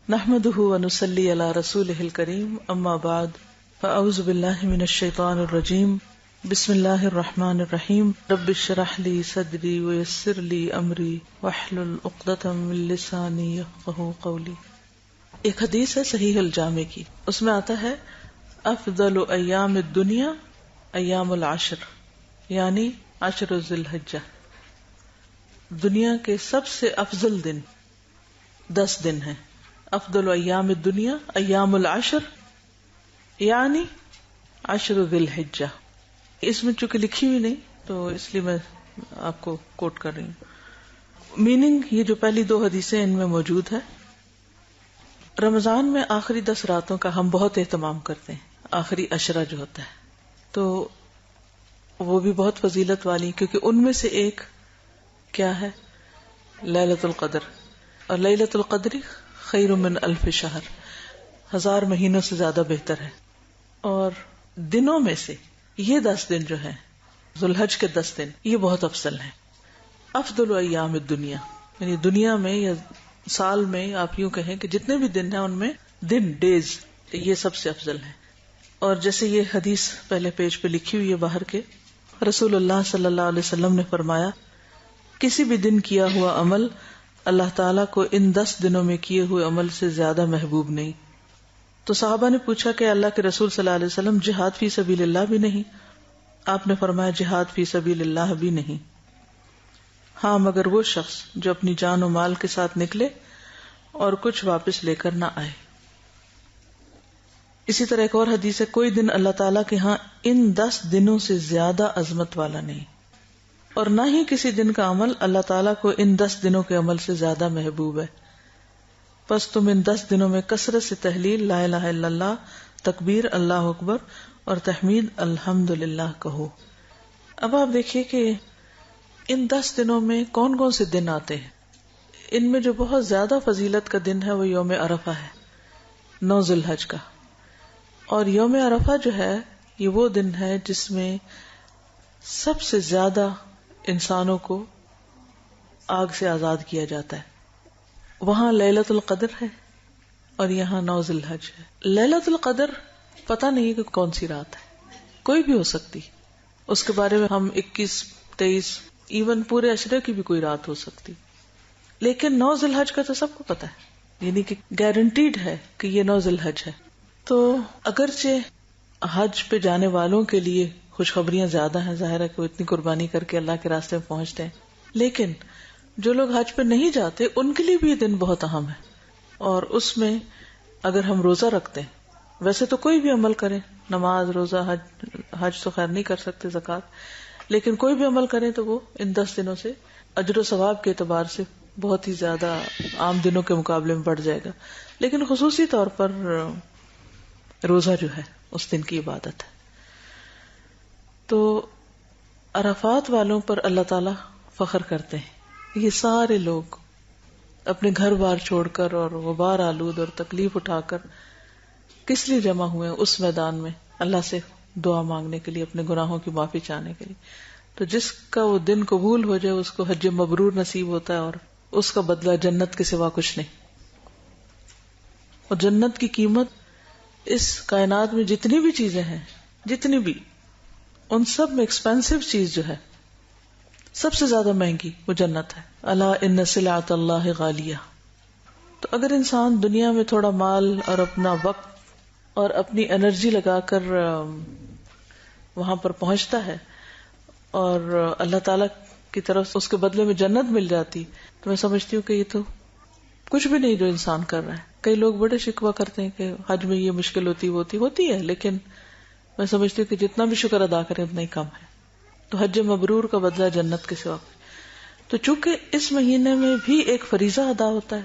نحمده ونصلي على رسوله الكريم اما بعد فاعوذ بالله من الشيطان الرجيم بسم الله الرحمن الرحيم رب اشرح لي صدري ويسر لي امري واحلل عقدة من لساني يفقهوا قولي۔ ایک حدیث ہے صحیح الجامع کی، اس میں آتا ہے افضل ایام الدنیا ایام العشر، یعنی عشر ذی الحجہ، دنیا کے سب سے افضل دن 10 دن ہیں۔ افضل ایام الدنیا ایام العشر یعنی عشر ذی الحجہ۔ اس میں چونکہ لکھی ہوئی نہیں تو اس لیے میں آپ کو کوٹ کر رہی ہوں۔ میننگ یہ جو پہلی 2 حدیثیں ان میں موجود ہے۔ رمضان میں آخری 10 راتوں کا ہم بہت اہتمام کرتے ہیں، آخری عشرہ جو ہوتا ہے تو وہ بھی بہت فضیلت والی، کیونکہ ان میں سے ایک کیا ہے؟ لیلۃ القدر، اور لیلۃ القدر خیر من 1000 شہر، 1000 مہینوں سے زیادہ بہتر ہے۔ اور دنوں میں سے یہ 10 دن جو ہیں ذو الحج کے 10 دن یہ بہت افضل ہیں۔ افضل ایام الدنیا یعنی دنیا میں یا سال میں آپ یوں کہیں کہ جتنے بھی دن ہیں ان میں دن ڈیز یہ سب سے افضل ہیں۔ اور جیسے یہ حدیث پہلے پیج پہ لکھی ہوئی ہے باہر کے، رسول اللہ صلی اللہ علیہ وسلم نے فرمایا کسی بھی دن کیا ہوا عمل اللہ تعالیٰ کو ان 10 دنوں میں کیے ہوئے عمل سے زیادہ محبوب نہیں۔ تو صحابہ نے پوچھا کہ اللہ کے رسول صلی اللہ علیہ وسلم جہاد فی سبیل اللہ بھی نہیں؟ آپ نے فرمایا جہاد فی سبیل اللہ بھی نہیں، ہاں مگر وہ شخص جو اپنی جان و مال کے ساتھ نکلے اور کچھ واپس لے کر نہ آئے۔ اسی طرح ایک اور حدیث ہے کوئی دن اللہ تعالیٰ کے ہاں ان 10 دنوں سے زیادہ عظمت والا نہیں، اور نہ ہی کسی دن کا عمل اللہ تعالیٰ کو ان 10 دنوں کے عمل سے زیادہ محبوب ہے۔ پس تم ان 10 دنوں میں کثرت سے تحلیل لا الہ الا اللہ، تکبیر اللہ اکبر اور تحمید الحمدللہ کہو۔ اب آپ دیکھیے کہ ان 10 دنوں میں کون کون سے دن آتے ہیں۔ ان میں جو بہت زیادہ فضیلت کا دن ہے وہ یوم عرفہ ہے، 9 ذی الحج کا۔ اور یوم عرفہ جو ہے یہ وہ دن ہے جس میں سب سے زیادہ انسانوں کو آگ سے آزاد کیا جاتا ہے۔ وہاں لیلۃ القدر ہے اور یہاں 9 ذی الحج ہے۔ لیلۃ القدر پتہ نہیں کہ کون سی رات ہے، کوئی بھی ہو سکتی، اس کے بارے میں ہم 21، 23 ایون پورے عشرے کی بھی کوئی رات ہو سکتی، لیکن 9 ذی الحج کا تو سب کو پتہ ہے، یعنی کہ گارنٹیڈ ہے کہ یہ 9 ذی الحج ہے۔ تو اگرچہ حج پہ جانے والوں کے لیے خوشخبریاں زیادہ ہیں، ظاہر ہے کہ وہ اتنی قربانی کر کے اللہ کے راستے میں پہنچتے ہیں، لیکن جو لوگ حج پہ نہیں جاتے ان کے لیے بھی یہ دن بہت اہم ہے۔ اور اس میں اگر ہم روزہ رکھتے ہیں، ویسے تو کوئی بھی عمل کریں، نماز، روزہ، حج تو خیر نہیں کر سکتے، زکوٰۃ، لیکن کوئی بھی عمل کریں تو وہ ان 10 دنوں سے اجر و ثواب کے اعتبار سے بہت ہی زیادہ عام دنوں کے مقابلے میں بڑھ جائے گا۔ لیکن خصوصی طور پر روزہ جو ہے اس دن کی عبادت ہے۔ تو عرفات والوں پر اللہ تعالیٰ فخر کرتے ہیں، یہ سارے لوگ اپنے گھر بار چھوڑ کر اور غبار آلود اور تکلیف اٹھا کر کس لیے جمع ہوئے ہیں اس میدان میں؟ اللہ سے دعا مانگنے کے لیے، اپنے گناہوں کی معافی چاہنے کے لیے۔ تو جس کا وہ دن قبول ہو جائے اس کو حج مبرور نصیب ہوتا ہے، اور اس کا بدلہ جنت کے سوا کچھ نہیں۔ اور جنت کی قیمت اس کائنات میں جتنی بھی چیزیں ہیں، جتنی بھی، ان سب میں ایکسپینسو چیز جو ہے سب سے زیادہ مہنگی وہ جنت ہے۔ الا ان سلعۃ اللہ غالیہ۔ تو اگر انسان دنیا میں تھوڑا مال اور اپنا وقت اور اپنی انرجی لگا کر وہاں پر پہنچتا ہے اور اللہ تعالی کی طرف اس کے بدلے میں جنت مل جاتی، تو میں سمجھتی ہوں کہ یہ تو کچھ بھی نہیں جو انسان کر رہا ہے۔ کئی لوگ بڑے شکوہ کرتے ہیں کہ حج میں یہ مشکل ہوتی ہے، لیکن میں سمجھتی ہوں کہ جتنا بھی شکر ادا کریں اتنا ہی کم ہے۔ تو حج مبرور کا بدلہ جنت کے سوا۔ تو چونکہ اس مہینے میں بھی ایک فریضہ ادا ہوتا ہے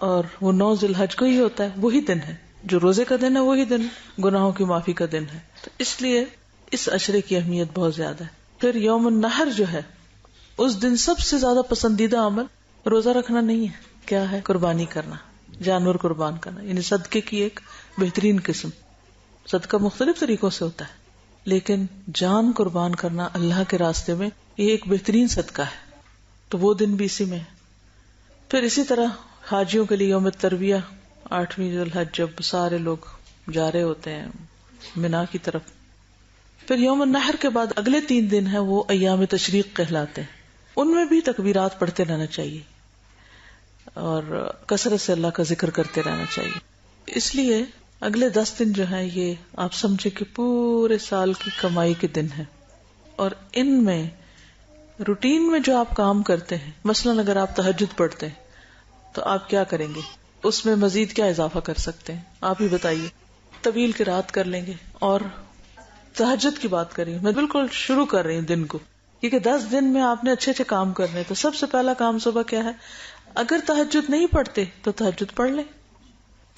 اور وہ 9 ذی الحج کو ہی ہوتا ہے، وہی دن ہے جو روزے کا دن ہے، وہی دن گناہوں کی معافی کا دن ہے، تو اس لیے اس عشرے کی اہمیت بہت زیادہ ہے۔ پھر یوم النحر جو ہے اس دن سب سے زیادہ پسندیدہ عمل روزہ رکھنا نہیں ہے، کیا ہے؟ قربانی کرنا، جانور قربان کرنا، یعنی صدقے کی ایک بہترین قسم۔ صدقہ مختلف طریقوں سے ہوتا ہے، لیکن جان قربان کرنا اللہ کے راستے میں یہ ایک بہترین صدقہ ہے، تو وہ دن بھی اسی میں ہے۔ پھر اسی طرح حاجیوں کے لیے یوم ترویہ 8ویں ذی الحج، جب سارے لوگ جا رہے ہوتے ہیں منا کی طرف. پھر یوم النحر کے بعد اگلے 3 دن ہیں وہ ایام تشریق کہلاتے ہیں. ان میں بھی تکبیرات پڑھتے رہنا چاہیے اور کثرت سے اللہ کا ذکر کرتے رہنا چاہیے. اس لیے اگلے 10 دن جو ہیں یہ آپ سمجھے کہ پورے سال کی کمائی کے دن ہیں. اور ان میں روٹین میں جو آپ کام کرتے ہیں، مثلاً اگر آپ تہجد پڑھتے ہیں تو آپ کیا کریں گے، اس میں مزید کیا اضافہ کر سکتے ہیں، آپ ہی بتائیے. طویل قرات کر لیں گے. اور تہجد کی بات کری، میں بالکل شروع کر رہی ہوں دن کو، کیونکہ 10 دن میں آپ نے اچھے اچھے کام کرنے. تو سب سے پہلا کام صبح کیا ہے، اگر تہجد نہیں پڑھتے تو تہجد پڑھ لیں.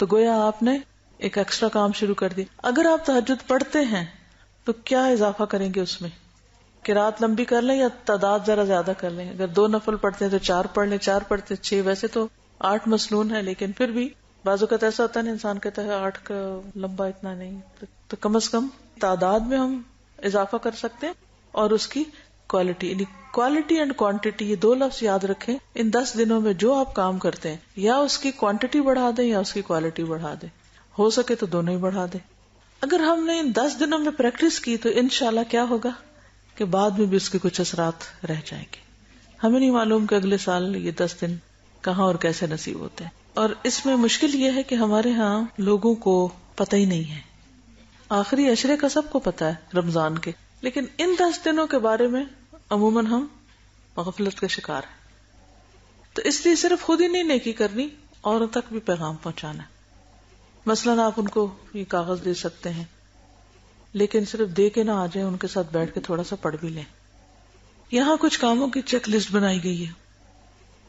تو گویا آپ نے ایک ایکسٹرا کام شروع کر دی. اگر آپ تہجد پڑھتے ہیں تو کیا اضافہ کریں گے اس میں، قرات لمبی کر لیں یا تعداد ذرا زیادہ کر لیں. اگر 2 نفل پڑھتے ہیں تو 4 پڑھ لیں، 4 پڑھتے 6. ویسے تو 8 مسنون ہے، لیکن پھر بھی بعض اوقات ایسا ہوتا ہے نا، انسان کہتا ہے 8 کا لمبا اتنا نہیں، تو کم از کم تعداد میں ہم اضافہ کر سکتے ہیں. اور اس کی کوالٹی، یعنی کوالٹی اینڈ کوانٹٹی، یہ 2 لفظ یاد رکھیں. ان 10 دنوں میں جو آپ کام کرتے ہیں یا اس کی کوانٹٹی بڑھا دیں یا اس کی کوالٹی بڑھا دیں، ہو سکے تو دونوں ہی بڑھا دیں. اگر ہم نے ان 10 دنوں میں پریکٹس کی تو انشاءاللہ کیا ہوگا کہ بعد میں بھی اس کے کچھ اثرات رہ جائیں گے. ہمیں نہیں معلوم کہ اگلے سال یہ 10 دن کہاں اور کیسے نصیب ہوتے ہیں. اور اس میں مشکل یہ ہے کہ ہمارے ہاں لوگوں کو پتہ ہی نہیں ہے. آخری عشرے کا سب کو پتہ ہے رمضان کے، لیکن ان 10 دنوں کے بارے میں عموماً ہم غفلت کا شکار ہیں. تو اس لیے صرف خود ہی نہیں نیکی کرنی، اوروں تک بھی پیغام پہنچانا. مثلاً آپ ان کو یہ کاغذ دے سکتے ہیں، لیکن صرف دے کے نہ آ جائیں، ان کے ساتھ بیٹھ کے تھوڑا سا پڑھ بھی لیں. یہاں کچھ کاموں کی چیک لسٹ بنائی گئی ہے،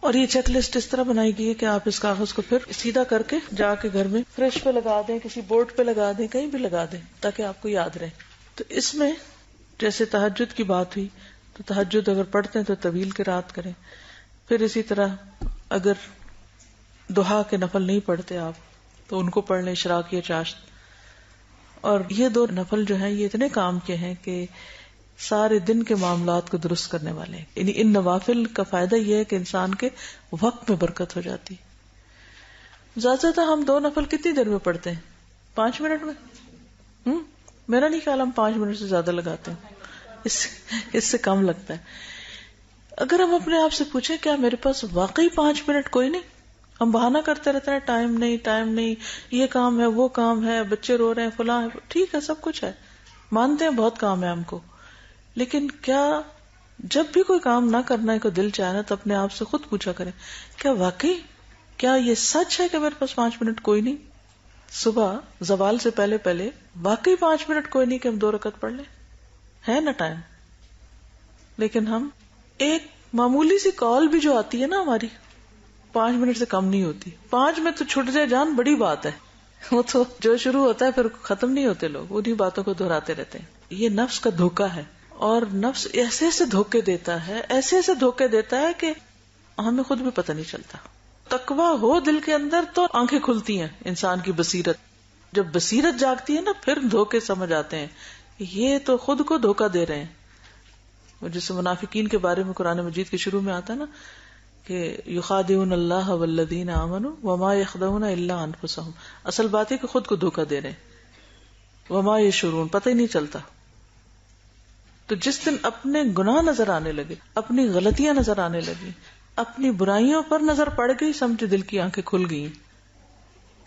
اور یہ چیک لسٹ اس طرح بنائی گئی ہے کہ آپ اس کاغذ کو پھر سیدھا کر کے جا کے گھر میں فرش پہ لگا دیں، کسی بورڈ پہ لگا دیں، کہیں بھی لگا دیں تاکہ آپ کو یاد رہے. تو اس میں جیسے تہجد کی بات ہوئی تو تہجد اگر پڑھتے ہیں تو طویل قرات کریں. پھر اسی طرح اگر ضحیٰ کے نفل نہیں پڑھتے آپ تو ان کو پڑھ لیں، اشراق یا چاشت. اور یہ 2 نفل جو ہیں یہ اتنے کام کے ہیں کہ سارے دن کے معاملات کو درست کرنے والے ہیں. یعنی ان نوافل کا فائدہ یہ ہے کہ انسان کے وقت میں برکت ہو جاتی. زیادہ سے زیادہ ہم 2 نفل کتنی دیر میں پڑھتے ہیں، 5 منٹ میں؟ میرا نہیں خیال ہم 5 منٹ سے زیادہ لگاتے ہیں، اس سے کم لگتا ہے. اگر ہم اپنے آپ سے پوچھیں کیا میرے پاس واقعی 5 منٹ کوئی نہیں؟ ہم بہانہ کرتے رہتے ہیں، ٹائم نہیں، یہ کام ہے، وہ کام ہے، بچے رو رہے ہیں، فلاں ہے. ٹھیک ہے، سب کچھ ہے، مانتے ہیں بہت کام ہے ہم کو، لیکن کیا جب بھی کوئی کام نہ کرنا کو دل چاہے نا تو اپنے آپ سے خود پوچھا کریں کیا واقعی، کیا یہ سچ ہے کہ میرے پاس 5 منٹ کوئی نہیں؟ صبح زوال سے پہلے واقعی 5 منٹ کوئی نہیں کہ ہم 2 رکعت پڑھ لیں؟ ہے نا ٹائم. لیکن ہم ایک معمولی سی کال بھی جو آتی ہے نا ہماری 5 منٹ سے کم نہیں ہوتی. 5 میں تو چھٹ جائے جان بڑی بات ہے، وہ تو جو شروع ہوتا ہے پھر ختم نہیں ہوتے، لوگ انہیں باتوں کو دہراتے رہتے ہیں. یہ نفس کا دھوکہ ہے، اور نفس ایسے ایسے دھوکے دیتا ہے کہ ہمیں خود بھی پتہ نہیں چلتا. تقویٰ ہو دل کے اندر تو آنکھیں کھلتی ہیں انسان کی بصیرت. جب بصیرت جاگتی ہے نا پھر دھوکے سمجھ آتے ہیں، یہ تو خود کو دھوکہ دے رہے ہیں. جیسے منافقین کے بارے میں قرآن مجید کے شروع میں آتا ہے نا کہ یخادعون اللہ والذین آمنوا وما یخدعون الا انفسهم. اصل بات ہے کہ خود کو دھوکہ دے رہے ہیں، وما یشعرون، پتہ ہی نہیں چلتا. تو جس دن اپنے گناہ نظر آنے لگے، اپنی غلطیاں نظر آنے لگی، اپنی برائیوں پر نظر پڑ گئی، سمجھ دل کی آنکھیں کھل گئی.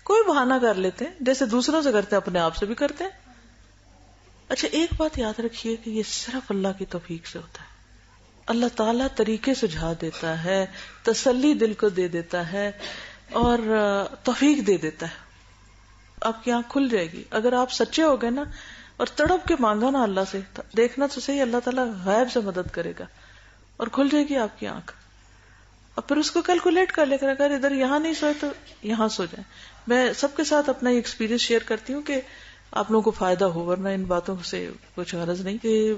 کوئی بہانہ کر لیتے ہیں جیسے دوسروں سے کرتے ہیں، اپنے آپ سے بھی کرتے ہیں. اچھا ایک بات یاد رکھیے کہ یہ صرف اللہ کی توفیق سے ہوتا ہے. اللہ تعالیٰ طریقے سجھا دیتا ہے، تسلی دل کو دے دیتا ہے اور توفیق دے دیتا ہے. آپ کی آنکھ کھل جائے گی اگر آپ سچے ہو گئے نا اور تڑپ کے مانگا نا اللہ سے. دیکھنا تو صحیح، اللہ تعالیٰ غیب سے مدد کرے گا اور کھل جائے گی آپ کی آنکھ. اور پھر اس کو کیلکولیٹ کر لے کر اگر ادھر یہاں نہیں سوئے تو یہاں سو جائیں. میں سب کے ساتھ اپنا یہ ایکسپیرینس شیئر کرتی ہوں کہ آپ لوگوں کو فائدہ ہو، ورنہ ان باتوں سے کچھ غرض نہیں. کہ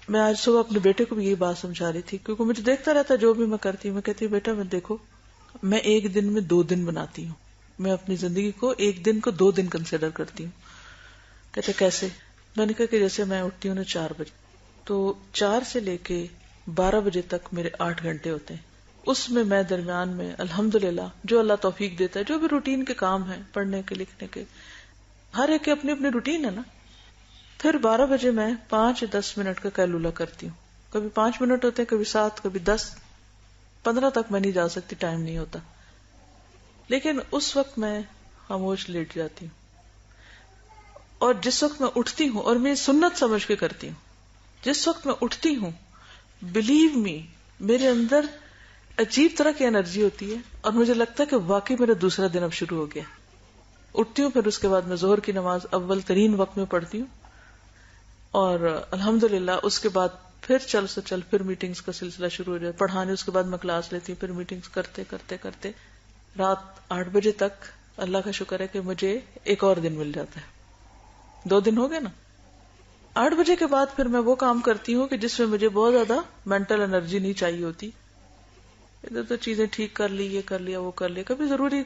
میں آج صبح اپنے بیٹے کو بھی یہی بات سمجھا رہی تھی، کیونکہ مجھے دیکھتا رہتا ہے جو بھی میں کرتی ہوں. میں کہتی ہوں بیٹا میں دیکھو، میں ایک دن میں 2 دن بناتی ہوں. میں اپنی زندگی کو ایک دن کو 2 دن کنسیڈر کرتی ہوں. کہتے کیسے؟ میں نے کہا کہ جیسے میں اٹھتی ہوں نا 4 بجے، تو 4 سے لے کے 12 بجے تک میرے 8 گھنٹے ہوتے ہیں. اس میں درمیان میں الحمدللہ جو اللہ توفیق دیتا ہے، جو بھی روٹین کے کام ہیں پڑھنے کے لکھنے کے، ہر ایک کی اپنی اپنی روٹین ہے نا. پھر 12 بجے میں 5-10 منٹ کا قیلولہ کرتی ہوں. کبھی 5 منٹ ہوتے ہیں، کبھی 7، کبھی 10، 15 تک میں نہیں جا سکتی، ٹائم نہیں ہوتا. لیکن اس وقت میں خاموش لیٹ جاتی ہوں. اور جس وقت میں اٹھتی ہوں، اور میں سنت سمجھ کے کرتی ہوں، جس وقت میں اٹھتی ہوں، بلیو می، میرے اندر عجیب طرح کی انرجی ہوتی ہے، اور مجھے لگتا ہے کہ واقعی میرا دوسرا دن اب شروع ہو گیا. اٹھتی ہوں، پھر اس کے بعد میں ظہر کی نماز اول ترین وقت میں پڑھتی ہوں، اور الحمدللہ اس کے بعد پھر پھر میٹنگز کا سلسلہ شروع ہو جائے، پڑھانے، اس کے بعد میں کلاس لیتی ہوں، پھر میٹنگز کرتے کرتے کرتے رات 8 بجے تک. اللہ کا شکر ہے کہ مجھے ایک اور دن مل جاتا ہے. 2 دن ہو گئے نا. 8 بجے کے بعد پھر میں وہ کام کرتی ہوں کہ جس میں مجھے بہت زیادہ مینٹل انرجی نہیں چاہیے ہوتی. ادھر تو چیزیں ٹھیک کر لی، یہ کر لیا، وہ کر لیا، کبھی ضروری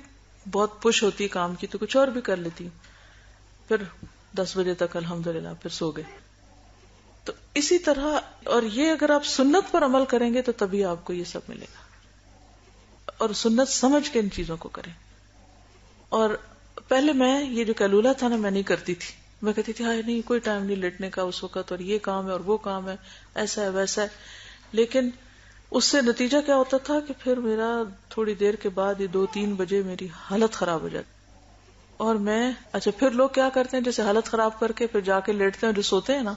بہت پش ہوتی ہے کام کی تو کچھ اور بھی کر لیتی ہوں. پھر 10 بجے تک الحمدللہ پھر سو گئے. تو اسی طرح، اور یہ اگر آپ سنت پر عمل کریں گے تو تبھی آپ کو یہ سب ملے گا. اور سنت سمجھ کے ان چیزوں کو کریں. اور پہلے میں یہ جو قیلولہ تھا نا، میں نہیں کرتی تھی. میں کہتی تھی ہائے نہیں، کوئی ٹائم نہیں لیٹنے کا اس وقت، اور یہ کام ہے اور وہ کام ہے، ایسا ہے ویسا ہے. لیکن اس سے نتیجہ کیا ہوتا تھا کہ پھر میرا تھوڑی دیر کے بعد یہ 2-3 بجے میری حالت خراب ہو جاتی. اور میں پھر لوگ کیا کرتے ہیں، جیسے حالت خراب کر کے پھر جا کے لیٹتے ہیں، جو سوتے ہیں نا،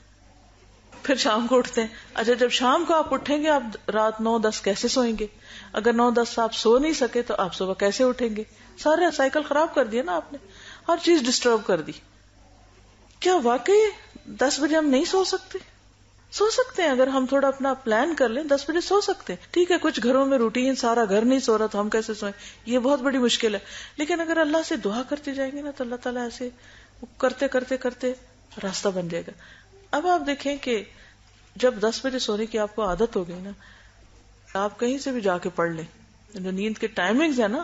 پھر شام کو اٹھتے ہیں. جب شام کو آپ اٹھیں گے، آپ رات 9-10 کیسے سوئیں گے؟ اگر 9-10 آپ سو نہیں سکے تو آپ صبح کیسے اٹھیں گے؟ سارے سائیکل خراب کر دیا نا آپ نے، ہر چیز ڈسٹرب کر دی. کیا واقعی 10 بجے ہم نہیں سو سکتے؟ سو سکتے ہیں اگر ہم تھوڑا اپنا پلان کر لیں. 10 بجے سو سکتے ہیں. ٹھیک ہے، کچھ گھروں میں روٹین، سارا گھر نہیں سو رہا تو ہم کیسے سوئیں؟ یہ بہت بڑی مشکل ہے. لیکن اگر اللہ سے دعا کرتے جائیں گے نا تو اللہ تعالیٰ ایسے کرتے کرتے کرتے راستہ بن جائے گا. اب آپ دیکھیں کہ جب 10 بجے سونے کی آپ کو عادت ہو گئی نا، آپ کہیں سے بھی جا کے پڑھ لیں. جو نیند کے ٹائمنگز ہے نا،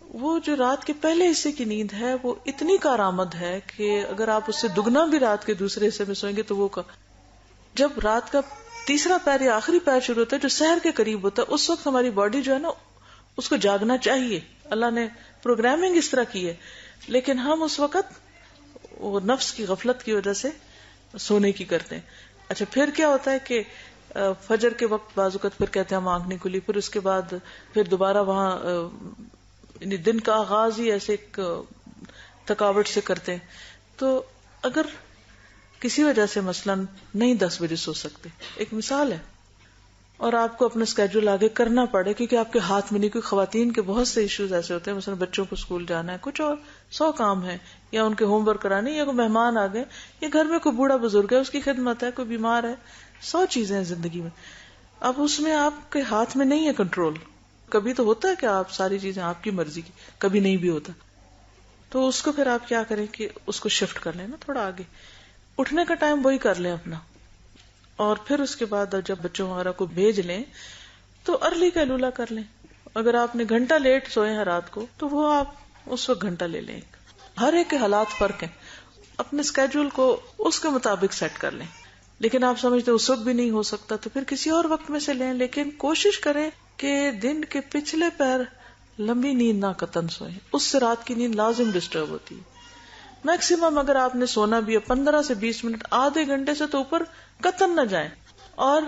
وہ جو رات کے پہلے حصے کی نیند ہے وہ اتنی کارآمد ہے کہ اگر آپ اس سے دگنا بھی رات کے دوسرے حصے میں سوئیں گے تو وہ جب رات کا تیسرا پیر یا آخری پیر شروع ہوتا ہے جو سحر کے قریب ہوتا ہے، اس وقت ہماری باڈی جو ہے نا اس کو جاگنا چاہیے. اللہ نے پروگرامنگ اس طرح کی ہے. لیکن ہم اس وقت وہ نفس کی غفلت کی وجہ سے سونے کی کرتے ہیں. پھر کیا ہوتا ہے کہ فجر کے وقت بعض اوقات پھر کہتے ہیں ہم آنکھ نہیں کھلی، پھر اس کے بعد پھر دوبارہ وہاں یعنی دن کا آغاز ہی ایسے ایک تھکاوٹ سے کرتے ہیں. تو اگر کسی وجہ سے مثلاً نہیں 10 بجے سو سکتے، ایک مثال ہے، اور آپ کو اپنا اسکیڈول آگے کرنا پڑے کیونکہ آپ کے ہاتھ میں نہیں، کوئی خواتین کے بہت سے ایشوز ایسے ہوتے ہیں، مثلا بچوں کو اسکول جانا ہے، کچھ اور 100 کام ہے، یا ان کے ہوم ورک کرانے، یا کوئی مہمان آ گئے، یا گھر میں کوئی بوڑھا بزرگ ہے اس کی خدمت ہے، کوئی بیمار ہے، 100 چیزیں ہیں زندگی میں. اب اس میں آپ کے ہاتھ میں نہیں ہے کنٹرول. کبھی تو ہوتا ہے کہ آپ ساری چیزیں آپ کی مرضی کی، کبھی نہیں بھی ہوتا. تو اس کو پھر آپ کیا کریں کہ اس کو شفٹ کر لیں نا تھوڑا آگے. اٹھنے کا ٹائم وہی کر لیں اپنا، اور پھر اس کے بعد جب بچوں وغیرہ کو بھیج لیں تو ارلی قیلولہ کر لیں. اگر آپ نے گھنٹہ لیٹ سوئے ہیں رات کو تو وہ آپ اس وقت گھنٹہ لے لیں. ہر ایک کے حالات فرق ہیں، اپنے اسکیڈول کو اس کے مطابق سیٹ کر لیں. لیکن آپ سمجھتے اس وقت بھی نہیں ہو سکتا تو پھر کسی اور وقت میں سے لیں. لیکن کوشش کریں کہ دن کے پچھلے پیر لمبی نیند نہ قطن سوئیں، اس سے رات کی نیند لازم ڈسٹرب ہوتی ہے. میکسیمم اگر آپ نے سونا بھی ہے 15 سے 20 منٹ، آدھے گھنٹے سے تو اوپر قطن نہ جائیں. اور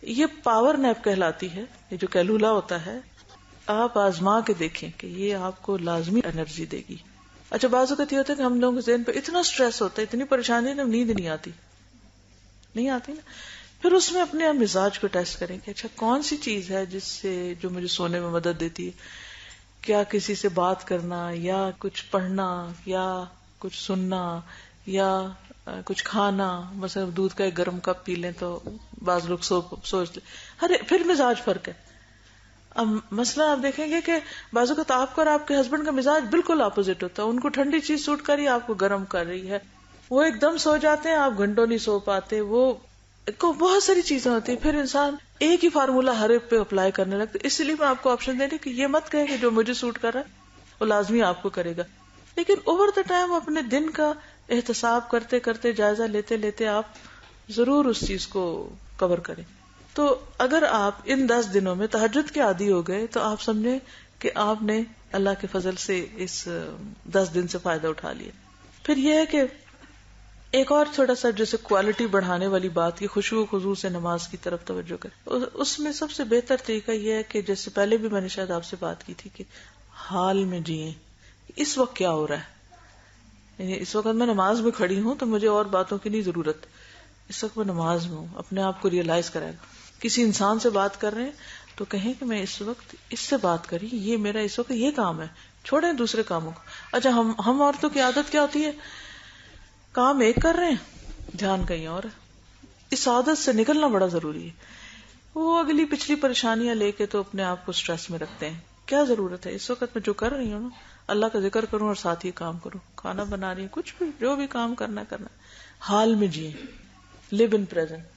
یہ پاور نیپ کہلاتی ہے، یہ جو قیلولہ ہوتا ہے آپ آزما کے دیکھیں کہ یہ آپ کو لازمی انرجی دے گی. بعض اوقات یہ ہوتا ہے کہ ہم لوگوں کے ذہن پہ اتنا سٹریس ہوتا ہے، اتنی پریشانی ہے، نیند نہیں آتی نا. پھر اس میں اپنے مزاج کو ٹیسٹ کریں کہ کون سی چیز ہے جس سے جو مجھے سونے میں مدد دیتی ہے. کیا کسی سے بات کرنا، یا کچھ پڑھنا، یا کچھ سننا، یا کچھ کھانا. مثلا دودھ کا ایک گرم کپ پی لیں تو بعض لوگ سوچ لیں. پھر مزاج فرق ہے. اب مثلا آپ دیکھیں گے کہ بعض اوقات آپ کا اور آپ کے ہسبینڈ کا مزاج بالکل اپوزٹ ہوتا ہے. ان کو ٹھنڈی چیز سوٹ کر رہی ہے، آپ کو گرم کر رہی ہے. وہ ایک دم سو جاتے ہیں، آپ گھنٹوں نہیں سو پاتے. وہ بہت ساری چیزیں ہوتی ہیں. پھر انسان ایک ہی فارمولہ ہر ایک پہ اپلائی کرنے لگتا ہے. اس لیے میں آپ کو آپشن دے رہی کہ یہ مت کہیں کہ جو مجھے سوٹ کر رہا ہے وہ لازمی آپ کو کرے گا. لیکن اوور دا ٹائم اپنے دن کا احتساب کرتے کرتے، جائزہ لیتے لیتے آپ ضرور اس چیز کو کور کریں. تو اگر آپ ان 10 دنوں میں تہجد کے عادی ہو گئے تو آپ سمجھیں کہ آپ نے اللہ کے فضل سے اس 10 دن سے فائدہ اٹھا لیا. پھر یہ ہے کہ ایک اور تھوڑا سا جیسے کوالٹی بڑھانے والی بات کی خشوع و خضوع سے نماز کی طرف توجہ کرے. اس میں سب سے بہتر طریقہ یہ ہے کہ جیسے پہلے بھی میں نے شاید آپ سے بات کی تھی کہ حال میں جئیں. اس وقت کیا ہو رہا ہے؟ یعنی اس وقت میں نماز میں کھڑی ہوں تو مجھے اور باتوں کی نہیں ضرورت. اس وقت میں نماز میں ہوں, اپنے آپ کو ریئلائز کرائے گا. کسی انسان سے بات کر رہے ہیں تو کہیں کہ میں اس وقت اس سے بات کری, یہ میرا اس وقت یہ کام ہے, چھوڑیں دوسرے کاموں کو. اچھا ہم عورتوں کی عادت کیا ہوتی ہے, کام ایک کر رہے ہیں دھیان کہیں اور ہے. اس عادت سے نکلنا بڑا ضروری ہے. وہ اگلی پچھلی پریشانیاں لے کے تو اپنے آپ کو سٹریس میں رکھتے ہیں. کیا ضرورت ہے, اس وقت میں جو کر رہی ہوں نا اللہ کا ذکر کروں اور ساتھ ہی کام کروں, کھانا بنا رہی ہوں, کچھ بھی جو بھی کام کرنا حال میں جیے, live in present.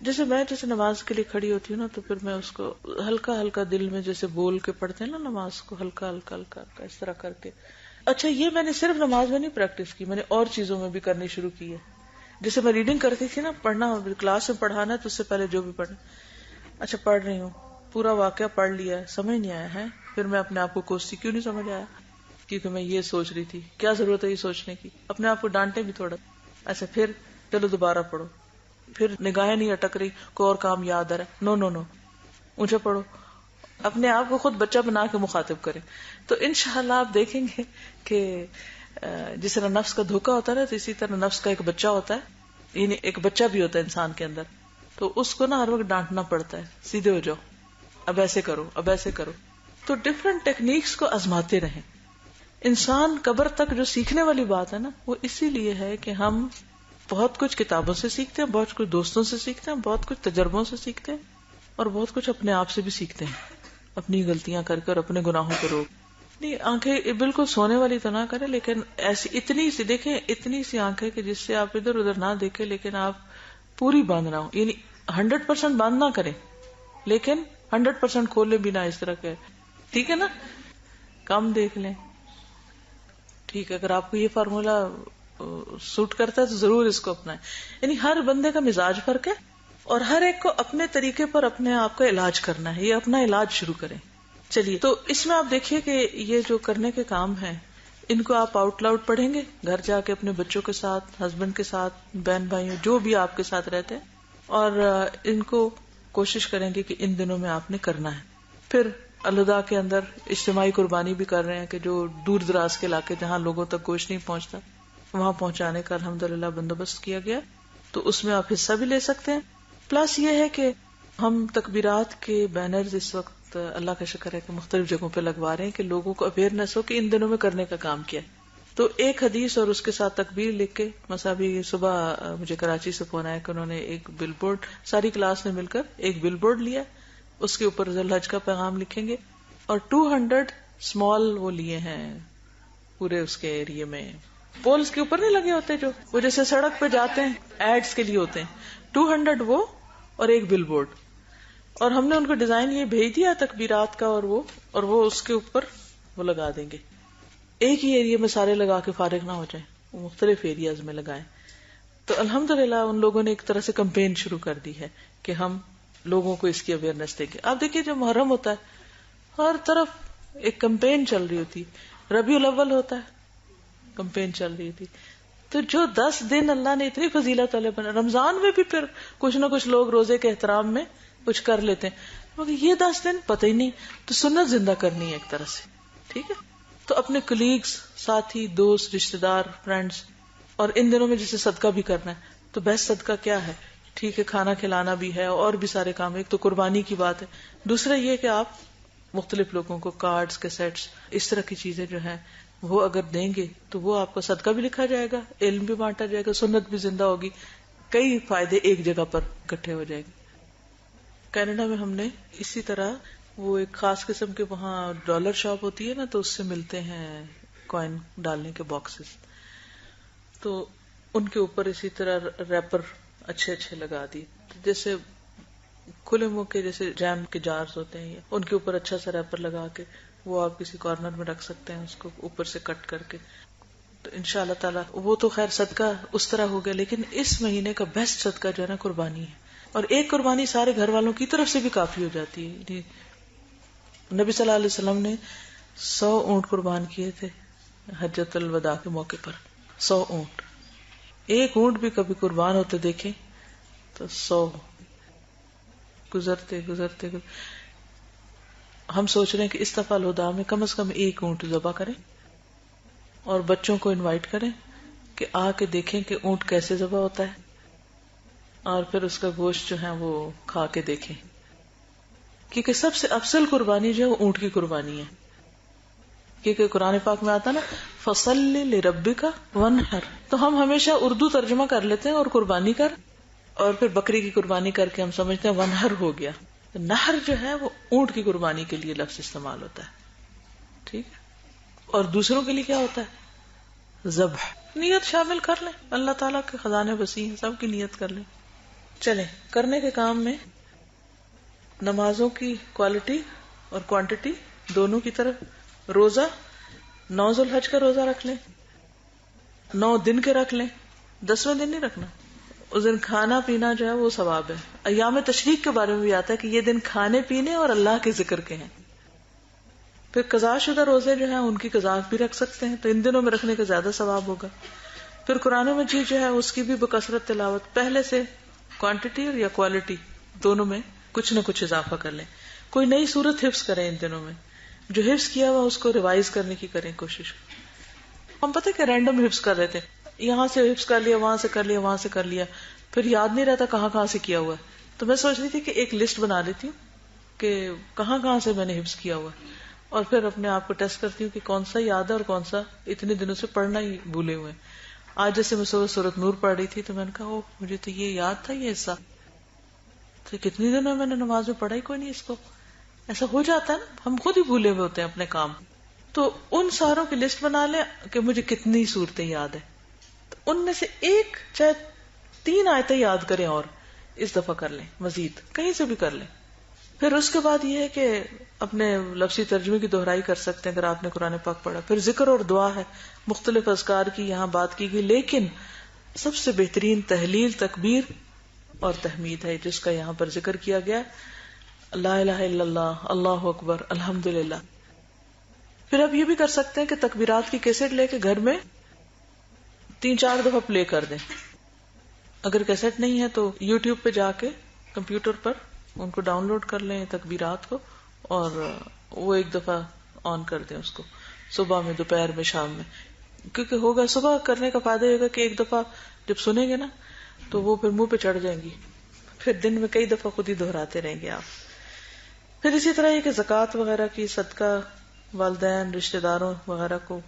جیسے میں نماز کے لیے کھڑی ہوتی ہوں نا تو پھر میں اس کو ہلکا ہلکا دل میں جیسے بول کے پڑھتے ہیں نا نماز کو, ہلکا ہلکا ہلکا اس طرح کر کے. اچھا یہ میں نے صرف نماز میں نہیں پریکٹس کی, میں نے اور چیزوں میں بھی کرنی شروع کی ہے. جیسے میں ریڈنگ کرتی تھی نا, پڑھنا کلاس میں پڑھانا ہے تو اس سے پہلے جو بھی پڑھنا, اچھا پڑھ رہی ہوں, پورا واقعہ پڑھ لیا ہے, سمجھ نہیں آیا ہے, پھر میں اپنے آپ کو کوستی, کیوں نہیں سمجھ آیا, کیونکہ میں یہ سوچ رہی تھی. کیا ضرورت ہے یہ سوچنے کی, اپنے آپ کو ڈانٹے بھی تھوڑا. اچھا پھر چلو دوبارہ پڑھو, پھر نگاہیں نہیں اٹک رہی, کوئی اور کام یاد آ رہا ہے, نو اونچا پڑھو. اپنے آپ کو خود بچہ بنا کے مخاطب کریں تو انشاءاللہ آپ دیکھیں گے کہ جس طرح نفس کا دھوکہ ہوتا ہے تو اسی طرح نفس کا ایک بچہ ہوتا ہے, یعنی ایک بچہ بھی ہوتا ہے انسان کے اندر, تو اس کو نا ہر وقت ڈانٹنا پڑتا ہے, سیدھے ہو جاؤ, اب ایسے کرو, اب ایسے کرو. تو ڈفرنٹ ٹیکنیکس کو آزماتے رہیں. انسان قبر تک جو سیکھنے والی بات ہے نا وہ اسی لیے ہے کہ ہم بہت کچھ کتابوں سے سیکھتے ہیں, بہت کچھ دوستوں سے سیکھتے ہیں, بہت کچھ تجربوں سے سیکھتے ہیں, اور بہت کچھ اپنے آپ سے بھی سیکھتے ہیں, اپنی غلطیاں کر کر اپنے گناہوں کو روک. نہیں آنکھیں بالکل سونے والی تو نہ کریں, لیکن ایسی اتنی سی دیکھیں, اتنی سی آنکھیں کہ جس سے آپ ادھر ادھر نہ دیکھیں لیکن آپ پوری بند نہ ہو. یعنی 100% بند نہ کریں لیکن 100% کھولے بھی نہ, اس طرح کے, ٹھیک ہے نا, کم دیکھ لیں. ٹھیک ہے, اگر آپ کو یہ فارمولا سوٹ کرتا ہے تو ضرور اس کو اپنائیں. یعنی ہر بندے کا مزاج فرق ہے اور ہر ایک کو اپنے طریقے پر اپنے آپ کا علاج کرنا ہے. یہ اپنا علاج شروع کریں. چلیے, تو اس میں آپ دیکھیے کہ یہ جو کرنے کے کام ہیں ان کو آپ آؤٹ لاؤڈ پڑھیں گے گھر جا کے اپنے بچوں کے ساتھ, ہسبینڈ کے ساتھ, بہن بھائیوں جو بھی آپ کے ساتھ رہتے ہیں, اور ان کو کوشش کریں گے کہ ان دنوں میں آپ نے کرنا ہے. پھر الوداع کے اندر اجتماعی قربانی بھی کر رہے ہیں کہ جو دور دراز کے علاقے جہاں لوگوں تک گوشت نہیں پہنچتا وہاں پہنچانے کا الحمدللہ بندوبست کیا گیا, تو اس میں آپ حصہ بھی لے سکتے ہیں. پلس یہ ہے کہ ہم تکبیرات کے بینرز اس وقت اللہ کا شکر ہے کہ مختلف جگہوں پہ لگوا رہے ہیں کہ لوگوں کو اویئرنیس ہو کہ ان دنوں میں کرنے کا کام کیا ہے. تو ایک حدیث اور اس کے ساتھ تکبیر لکھ کے, مثلا بھی صبح مجھے کراچی سے فون آیا کہ انہوں نے ایک بل بورڈ, ساری کلاس نے مل کر ایک بل بورڈ لیا, اس کے اوپر ذی الحج کا پیغام لکھیں گے, اور 200 اسمال وہ لیے ہیں پورے اس کے ایریے میں. پولز کے اوپر نہیں لگے ہوتے جو وہ جیسے سڑک پہ جاتے ہیں ایڈز کے لیے ہوتے ہیں, 200 وہ اور ایک بل بورڈ. اور ہم نے ان کو ڈیزائن یہ بھیج دیا تکبیرات کا, اور وہ اس کے اوپر وہ لگا دیں گے. ایک ہی ایریا میں سارے لگا کے فارغ نہ ہو جائیں, وہ مختلف ایریاز میں لگائیں. تو الحمدللہ ان لوگوں نے ایک طرح سے کمپین شروع کر دی ہے کہ ہم لوگوں کو اس کی اویئرنیس دیں گے. آپ دیکھیے جو محرم ہوتا ہے ہر طرف ایک کمپین چل رہی ہوتی, ربیع الاول ہوتا ہے کمپین چل رہی تھی. تو جو 10 دن اللہ نے اتنی فضیلت والے بنا, رمضان میں بھی پھر کچھ نہ کچھ لوگ روزے کے احترام میں کچھ کر لیتے ہیں, مگر یہ 10 دن پتہ ہی نہیں. تو سنت زندہ کرنی ہے ایک طرح سے, ٹھیک ہے. تو اپنے کلیگز, ساتھی, دوست, رشتے دار, فرینڈز, اور ان دنوں میں جسے صدقہ بھی کرنا ہے تو بیسٹ صدقہ کیا ہے, ٹھیک ہے, کھانا کھلانا بھی ہے اور بھی سارے کام. ایک تو قربانی کی بات ہے, دوسرا یہ کہ آپ مختلف لوگوں کو کارڈز, کیسٹس, اس طرح کی چیزیں جو ہیں وہ اگر دیں گے تو وہ آپ کا صدقہ بھی لکھا جائے گا, علم بھی بانٹا جائے گا, سنت بھی زندہ ہوگی, کئی فائدے ایک جگہ پر اکٹھے ہو جائیں گے. کینیڈا میں ہم نے اسی طرح وہ ایک خاص قسم کے وہاں ڈالر شاپ ہوتی ہے نا, تو اس سے ملتے ہیں کوائن ڈالنے کے باکسز, تو ان کے اوپر اسی طرح ریپر اچھے اچھے لگا دی, جیسے کھلے منہ کے جیسے جیم کے جارز ہوتے ہیں, ان کے اوپر اچھا سا ریپر لگا کے وہ آپ کسی کارنر میں رکھ سکتے ہیں, اس کو اوپر سے کٹ کر کے. تو انشاءاللہ تعالی وہ تو خیر صدقہ اس طرح ہو گیا, لیکن اس مہینے کا بیسٹ صدقہ جو ہے نا قربانی ہے. اور ایک قربانی سارے گھر والوں کی طرف سے بھی کافی ہو جاتی ہے. نبی صلی اللہ علیہ وسلم نے 100 اونٹ قربان کیے تھے حجۃ الوداع کے موقع پر. 100 اونٹ. ایک اونٹ بھی کبھی قربان ہوتے دیکھیں تو 100 گزرتے گزرتے ہم سوچ رہے ہیں کہ اس دفعہ الوداع میں کم از کم ایک اونٹ ذبح کریں اور بچوں کو انوائٹ کریں کہ آ کے دیکھیں کہ اونٹ کیسے ذبح ہوتا ہے اور پھر اس کا گوشت جو ہے وہ کھا کے دیکھیں. کیونکہ سب سے افضل قربانی جو ہے وہ اونٹ کی قربانی ہے. کیونکہ قرآن پاک میں آتا نا فَصَلِّ لِرَبِّكَ وَانْحَرْ, تو ہم ہمیشہ اردو ترجمہ کر لیتے ہیں اور قربانی کر اور پھر بکری کی قربانی کر کے ہم سمجھتے ہیں ونہر ہو گیا. نہر جو ہے وہ اونٹ کی قربانی کے لیے لفظ استعمال ہوتا ہے. ٹھیک ہے. اور دوسروں کے لیے کیا ہوتا ہے؟ ذبح. نیت شامل کر لیں, اللہ تعالیٰ کے خزانے وسیع ہیں, سب کی نیت کر لیں. چلیں کرنے کے کام میں نمازوں کی کوالٹی اور کوانٹٹی دونوں کی طرف. روزہ 9 ذوالحج کا روزہ رکھ لیں, 9 دن کے رکھ لیں, 10ویں دن نہیں رکھنا. اس دن کھانا پینا جو ہے وہ ثواب ہے. ایام تشریق کے بارے میں بھی آتا ہے کہ یہ دن کھانے پینے اور اللہ کے ذکر کے ہیں. پھر قضاء شدہ روزے جو ہیں ان کی قضاء بھی رکھ سکتے ہیں, تو ان دنوں میں رکھنے کا زیادہ ثواب ہوگا. پھر قرآن مجید جو ہے اس کی بھی بکثرت تلاوت, پہلے سے کوانٹٹی یا کوالٹی دونوں میں کچھ نہ کچھ اضافہ کر لیں. کوئی نئی صورت حفظ کریں ان دنوں میں, جو حفظ کیا ہوا اس کو ریوائز کرنے کی کریں کوشش. ہم پتہ کہ رینڈم حفظ کر رہے تھے, یہاں سے حفظ کر لیا, وہاں سے کر لیا, وہاں سے کر لیا, پھر یاد نہیں رہتا کہاں کہاں سے کیا ہوا ہے. تو میں سوچ رہی تھی کہ ایک لسٹ بنا لیتی ہوں کہ کہاں کہاں سے میں نے حفظ کیا ہوا ہے, اور پھر اپنے آپ کو ٹیسٹ کرتی ہوں کہ کون سا یاد ہے اور کون سا اتنے دنوں سے پڑھنا ہی بھولے ہوئے. آج جیسے میں سورۃ نور پڑھ رہی تھی تو میں نے کہا مجھے تو یہ یاد تھا, یہ حصہ تو کتنی دنوں میں نے نماز میں پڑھا ہی کوئی نہیں اس کو. ایسا ہو جاتا ہے نا, ہم خود ہی بھولے ہوئے ہوتے ہیں اپنے کام. تو ان ساروں کی لسٹ بنا لیں کہ مجھے کتنی صورتیں یاد ہیں, تو ان میں سے ایک چاہے 3 آیتیں یاد کریں اور اس دفعہ کر لیں, مزید کہیں سے بھی کر لیں. پھر اس کے بعد یہ ہے کہ اپنے لفظی ترجمے کی دہرائی کر سکتے ہیں اگر آپ نے قرآن پاک پڑھا. پھر ذکر اور دعا ہے, مختلف اذکار کی یہاں بات کی گئی, لیکن سب سے بہترین تحلیل, تکبیر اور تحمید ہے جس کا یہاں پر ذکر کیا گیا. لا الہ الا اللہ, اللہ اکبر, الحمدللہ. پھر اب یہ بھی کر سکتے ہیں کہ تکبیرات کی کیسٹ لے کے گھر میں 3-4 دفعہ پلے کر دیں. اگر کیسٹ نہیں ہے تو یوٹیوب پہ جا کے کمپیوٹر پر ان کو ڈاؤن لوڈ کر لیں تکبیرات کو, اور وہ 1 دفعہ آن کر دیں اس کو صبح میں, دوپہر میں, شام میں. کیونکہ ہوگا صبح کرنے کا فائدہ یہ ہوگا کہ 1 دفعہ جب سنیں گے نا تو وہ پھر منہ پہ چڑھ جائیں گی, پھر دن میں کئی دفعہ خود ہی دہراتے رہیں گے آپ. پھر اسی طرح یہ کہ زکوٰۃ وغیرہ کی, صدقہ, والدین, رشتہ داروں وغیرہ کو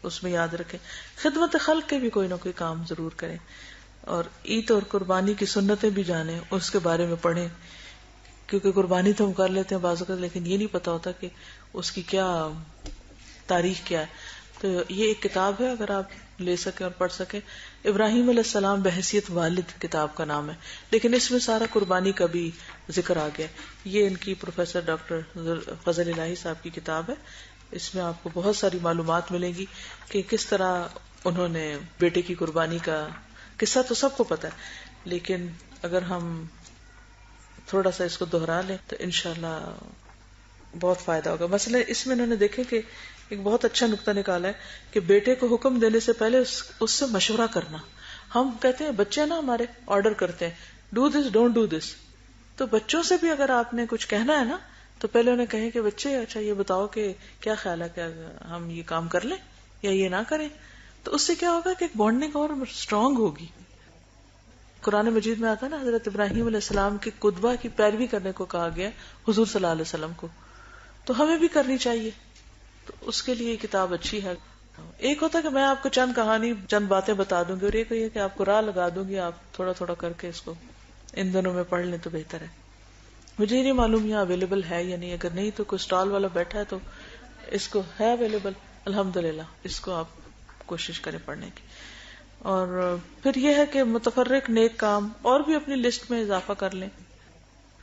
اس میں یاد رکھیں. خدمت خلق کے بھی کوئی نہ کوئی کام ضرور کریں, اور عید اور قربانی کی سنتیں بھی جانیں, اس کے بارے میں پڑھیں. کیونکہ قربانی تو ہم کر لیتے ہیں بعض اوقات, لیکن یہ نہیں پتا ہوتا کہ اس کی کیا تاریخ کیا ہے. تو یہ ایک کتاب ہے اگر آپ لے سکیں اور پڑھ سکیں. ابراہیم علیہ السلام بحیثیت والد کتاب کا نام ہے, لیکن اس میں سارا قربانی کا بھی ذکر آ گیا. یہ ان کی پروفیسر ڈاکٹر فضل الہی صاحب کی کتاب ہے. اس میں آپ کو بہت ساری معلومات ملیں گی کہ کس طرح انہوں نے بیٹے کی قربانی کا قصہ تو سب کو پتا ہے, لیکن اگر ہم تھوڑا سا اس کو دہرا لیں تو انشاءاللہ بہت فائدہ ہوگا. مثلا اس میں انہوں نے دیکھے کہ ایک بہت اچھا نقطہ نکالا ہے کہ بیٹے کو حکم دینے سے پہلے اس سے مشورہ کرنا. ہم کہتے ہیں بچے نا ہمارے آرڈر کرتے ہیں do this don't do this, تو بچوں سے بھی اگر آپ نے کچھ کہنا ہے نا تو پہلے انہیں کہیں کہ بچے اچھا یہ بتاؤ کہ کیا خیال ہے, کہ ہم یہ کام کر لیں یا یہ نہ کریں. تو اس سے کیا ہوگا کہ ایک بانڈنگ اور اسٹرانگ ہوگی. قرآن مجید میں آتا ہے نا حضرت ابراہیم علیہ السلام کی قدوہ کی پیروی کرنے کو کہا گیا حضور صلی اللہ علیہ وسلم کو, تو ہمیں بھی کرنی چاہیے. تو اس کے لیے یہ کتاب اچھی ہے. ایک ہوتا ہے کہ میں آپ کو چند کہانی چند باتیں بتا دوں گی, اور ایک یہ کہ آپ کو راہ لگا دوں گی, آپ تھوڑا تھوڑا کر کے اس کو ان دنوں میں پڑھ لیں تو بہتر ہے. مجھے نہیں معلوم یہاں اویلیبل ہے یا نہیں, اگر نہیں تو کوئی اسٹال والا بیٹھا ہے تو اس کو ہے اویلیبل, الحمدللہ اس کو آپ کوشش کریں پڑھنے کی. اور پھر یہ ہے کہ متفرق نیک کام اور بھی اپنی لسٹ میں اضافہ کر لیں.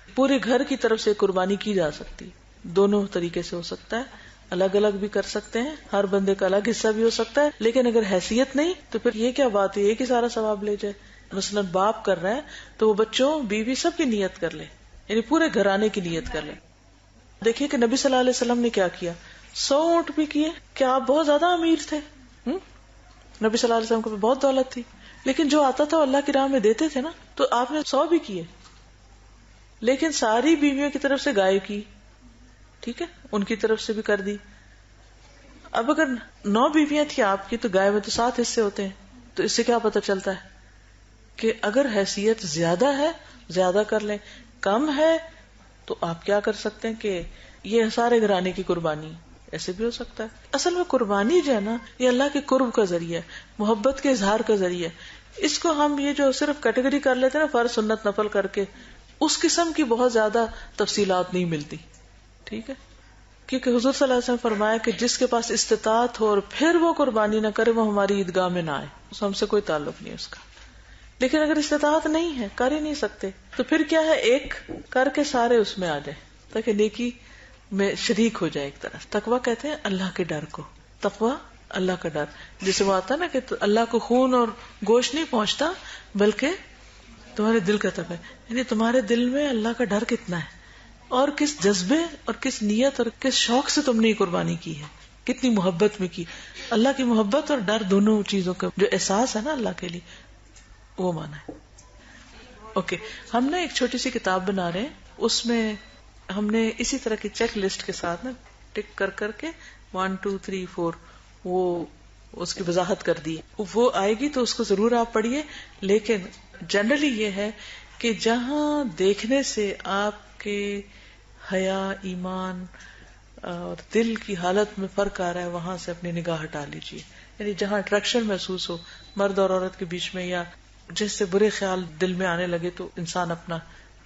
پورے گھر کی طرف سے قربانی کی جا سکتی, دونوں طریقے سے ہو سکتا ہے, الگ الگ بھی کر سکتے ہیں, ہر بندے کا الگ حصہ بھی ہو سکتا ہے. لیکن اگر حیثیت نہیں تو پھر یہ کیا بات ہے ایک ہی سارا ثواب لے جائے. مثلاً باپ کر رہا ہے تو وہ بچوں بیوی سب کی نیت کر لے، یعنی پورے گھرانے کی نیت کر لے. دیکھیے کہ نبی صلی اللہ علیہ وسلم نے کیا کیا، 100 اونٹ بھی کیے. کیا آپ بہت زیادہ امیر تھے؟ نبی صلی اللہ علیہ وسلم کو بہت دولت تھی، لیکن جو آتا تھا اللہ کی راہ میں دیتے تھے نا. تو آپ نے 100 بھی کیے، لیکن ساری بیویوں کی طرف سے گائے کی، ٹھیک ہے، ان کی طرف سے بھی کر دی. اب اگر 9 بیویاں تھیں آپ کی تو گائے میں تو 7 حصے ہوتے ہیں. تو اس سے کیا پتہ چلتا ہے کہ اگر حیثیت زیادہ ہے زیادہ کر لیں، کم ہے تو آپ کیا کر سکتے ہیں کہ یہ سارے گھرانے کی قربانی، ایسے بھی ہو سکتا ہے. اصل میں قربانی جو ہے نا، یہ اللہ کے قرب کا ذریعہ ہے، محبت کے اظہار کا ذریعہ ہے. اس کو ہم یہ جو صرف کیٹیگری کر لیتے ہیں نا، فرض سنت نفل کر کے، اس قسم کی بہت زیادہ تفصیلات نہیں ملتی، ٹھیک ہے. کیونکہ حضور صلی اللہ علیہ وسلم فرمایا کہ جس کے پاس استطاعت ہو اور پھر وہ قربانی نہ کرے، وہ ہماری عیدگاہ میں نہ آئے، ہم سے کوئی تعلق نہیں اس کا. لیکن اگر استطاعت نہیں ہے، کر ہی نہیں سکتے، تو پھر کیا ہے، ایک کر کے سارے اس میں آ جائیں تاکہ نیکی میں شریک ہو جائے. ایک طرح تقویٰ کہتے ہیں اللہ کے ڈر کو، تقویٰ اللہ کا ڈر، جسے وہ آتا نا کہ اللہ کو خون اور گوشت نہیں پہنچتا بلکہ تمہارے دل کا تقویٰ، یعنی تمہارے دل میں اللہ کا ڈر کتنا ہے، اور کس جذبے اور کس نیت اور کس شوق سے تم نے یہ قربانی کی ہے، کتنی محبت میں کی. اللہ کی محبت اور ڈر دونوں چیزوں کا جو احساس ہے نا اللہ کے لیے، وہ مانا ہے. اوکے، ہم نے ایک چھوٹی سی کتاب بنا رہے ہیں، اس میں ہم نے اسی طرح کی چیک لسٹ کے ساتھ نا ٹک کر کر کے 1 2 3 4 وہ اس کی وضاحت کر دی. وہ آئے گی تو اس کو ضرور آپ پڑھیے. لیکن جنرلی یہ ہے کہ جہاں دیکھنے سے آپ کے حیا، ایمان اور دل کی حالت میں فرق آ رہا ہے، وہاں سے اپنی نگاہ ہٹا لیجیے. یعنی جہاں اٹریکشن محسوس ہو مرد اور عورت کے بیچ میں، یا جس سے برے خیال دل میں آنے لگے، تو انسان اپنا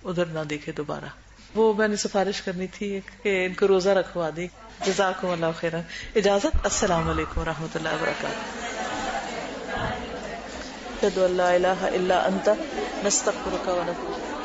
ادھر نہ دیکھے دوبارہ. وہ میں نے سفارش کرنی تھی کہ ان کو روزہ رکھوا دی. جزاکم اللہ خیرا. اجازت. السلام علیکم ورحمۃ اللہ وبرکاتہ. اشہد ان لا الہ الا انت نستغفرک ونتوب الیک.